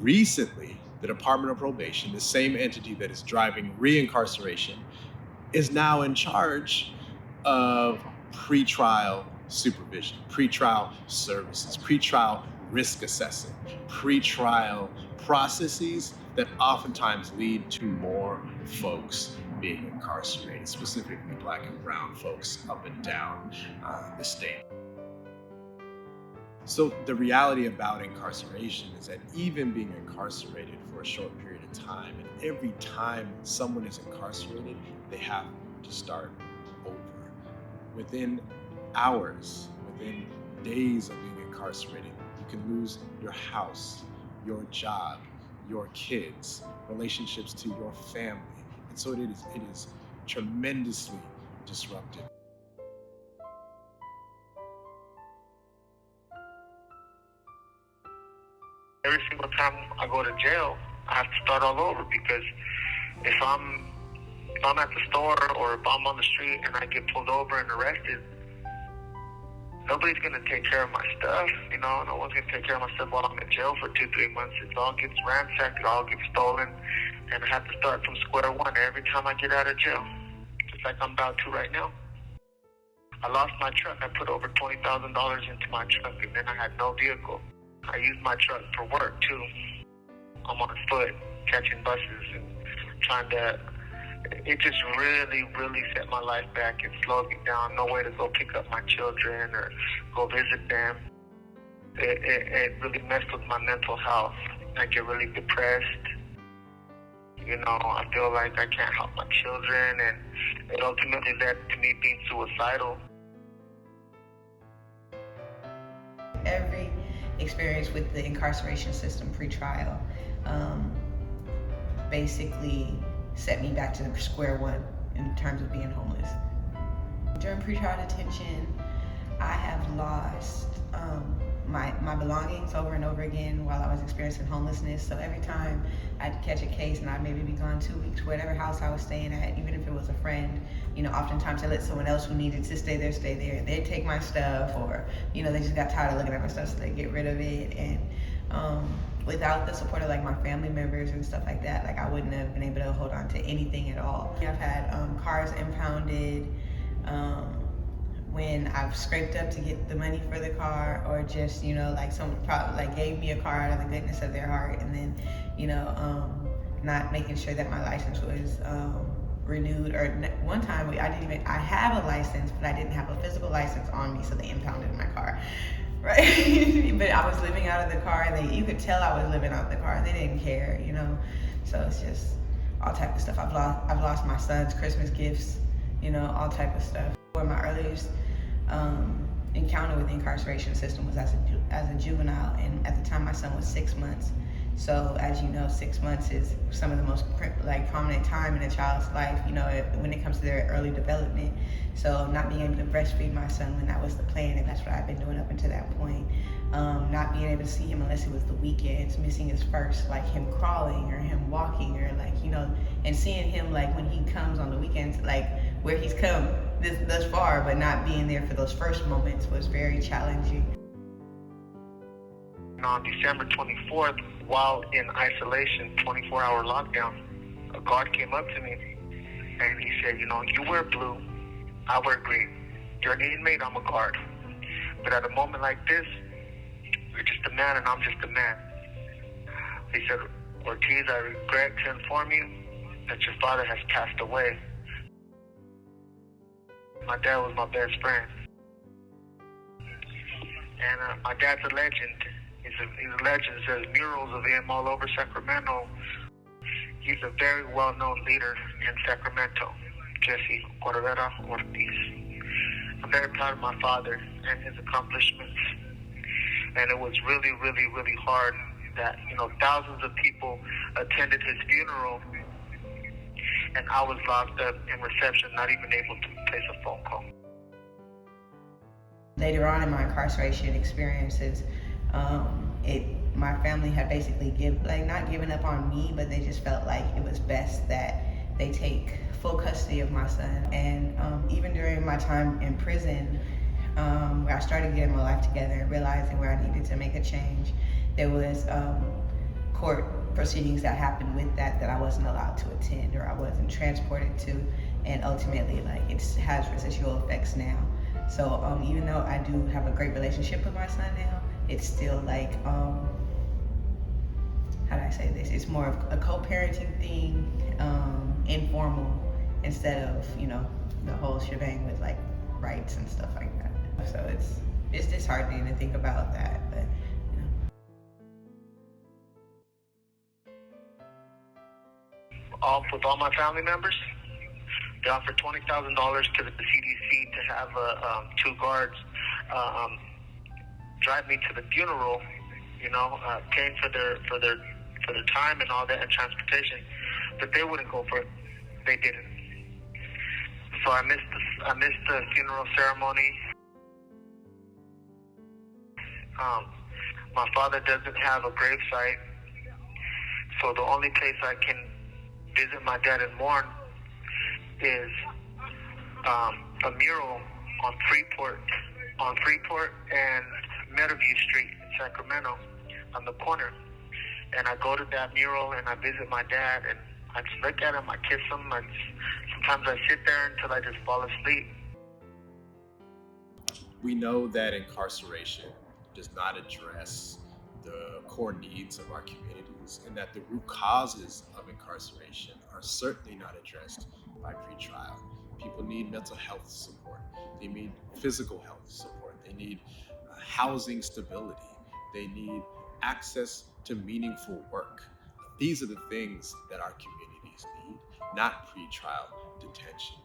Recently, the Department of Probation, the same entity that is driving reincarceration, is now in charge of pretrial supervision, pretrial services, pretrial risk assessing, pretrial processes that oftentimes lead to more folks being incarcerated, specifically Black and brown folks up and down the state. So the reality about incarceration is that even being incarcerated for a short period of time, and every time someone is incarcerated, they have to start over. Within hours, within days of being incarcerated, you can lose your house, your job, your kids, relationships to your family. And so it is tremendously disruptive. Every single time I go to jail, I have to start all over because if I'm at the store or if I'm on the street and I get pulled over and arrested, nobody's gonna take care of my stuff. No one's gonna take care of my stuff while I'm in jail for 2-3 months. It all gets ransacked, it all gets stolen, and I have to start from square one every time I get out of jail, just like I'm about to right now. I lost my truck. I put over $20,000 into my truck, and then I had no vehicle. I use my truck for work too. I'm on foot, catching buses and trying to, it just really, really set my life back. It slowed me down. No way to go pick up my children or go visit them. It really messed with my mental health. I get really depressed. I feel like I can't help my children, and it ultimately led to me being suicidal. Every experience with the incarceration system pre-trial basically set me back to the square one in terms of being homeless. During pre-trial detention, I have lost my belongings over and over again while I was experiencing homelessness. So every time I'd catch a case and I'd maybe be gone 2 weeks, whatever house I was staying at, even if it was a friend, oftentimes I let someone else who needed to stay there. They'd take my stuff, or, they just got tired of looking at my stuff, so they get rid of it. And without the support of my family members and stuff like that, I wouldn't have been able to hold on to anything at all. I've had cars impounded, when I've scraped up to get the money for the car, or just, someone probably gave me a car out of the goodness of their heart, and then, not making sure that my license was renewed. Or one time I have a license, but I didn't have a physical license on me, so they impounded my car, right? But I was living out of the car, and you could tell I was living out of the car, and they didn't care, So it's just all type of stuff. I've lost my son's Christmas gifts, all type of stuff. My earliest encounter with the incarceration system was as a juvenile, and at the time my son was 6 months. So as you know, 6 months is some of the most prominent time in a child's life, when it comes to their early development. So not being able to breastfeed my son when that was the plan, and that's what I've been doing up until that point. Not being able to see him unless it was the weekends, missing his first, him crawling or him walking, or and seeing him when he comes on the weekends, where he's come thus far, but not being there for those first moments was very challenging. On December 24th, while in isolation, 24-hour lockdown, a guard came up to me and he said, you wear blue, I wear green. You're an inmate, I'm a guard. But at a moment like this, you're just a man and I'm just a man. He said, Ortiz, I regret to inform you that your father has passed away. My dad was my best friend. And my dad's a legend. He's a legend. There's murals of him all over Sacramento. He's a very well-known leader in Sacramento, Jesse Corvera Ortiz. I'm very proud of my father and his accomplishments. And it was really, really, really hard that, thousands of people attended his funeral, and I was locked up in reception, not even able to place a phone call. Later on in my incarceration experiences, my family had basically not given up on me, but they just felt like it was best that they take full custody of my son. And even during my time in prison, where I started getting my life together and realizing where I needed to make a change, there was court proceedings that happened with that I wasn't allowed to attend or I wasn't transported to, and ultimately like it has residual effects now. So even though I do have a great relationship with my son now, it's still like how do I say this? It's more of a co-parenting thing, informal, instead of the whole shebang with like rights and stuff like that. So it's disheartening to think about that, but with all my family members, they offered $20,000 to the CDC to have two guards drive me to the funeral. Paying for their time and all that and transportation, but they wouldn't go for it. They didn't. So I missed the funeral ceremony. My father doesn't have a gravesite, so the only place I can visit my dad and mourn is a mural on Freeport and Meadowview Street in Sacramento on the corner. And I go to that mural and I visit my dad and I just look at him, I kiss him, and sometimes I sit there until I just fall asleep. We know that incarceration does not address the core needs of our communities, and that the root causes of incarceration are certainly not addressed by pretrial. People need mental health support. They need physical health support. They need housing stability. They need access to meaningful work. These are the things that our communities need, not pretrial detention.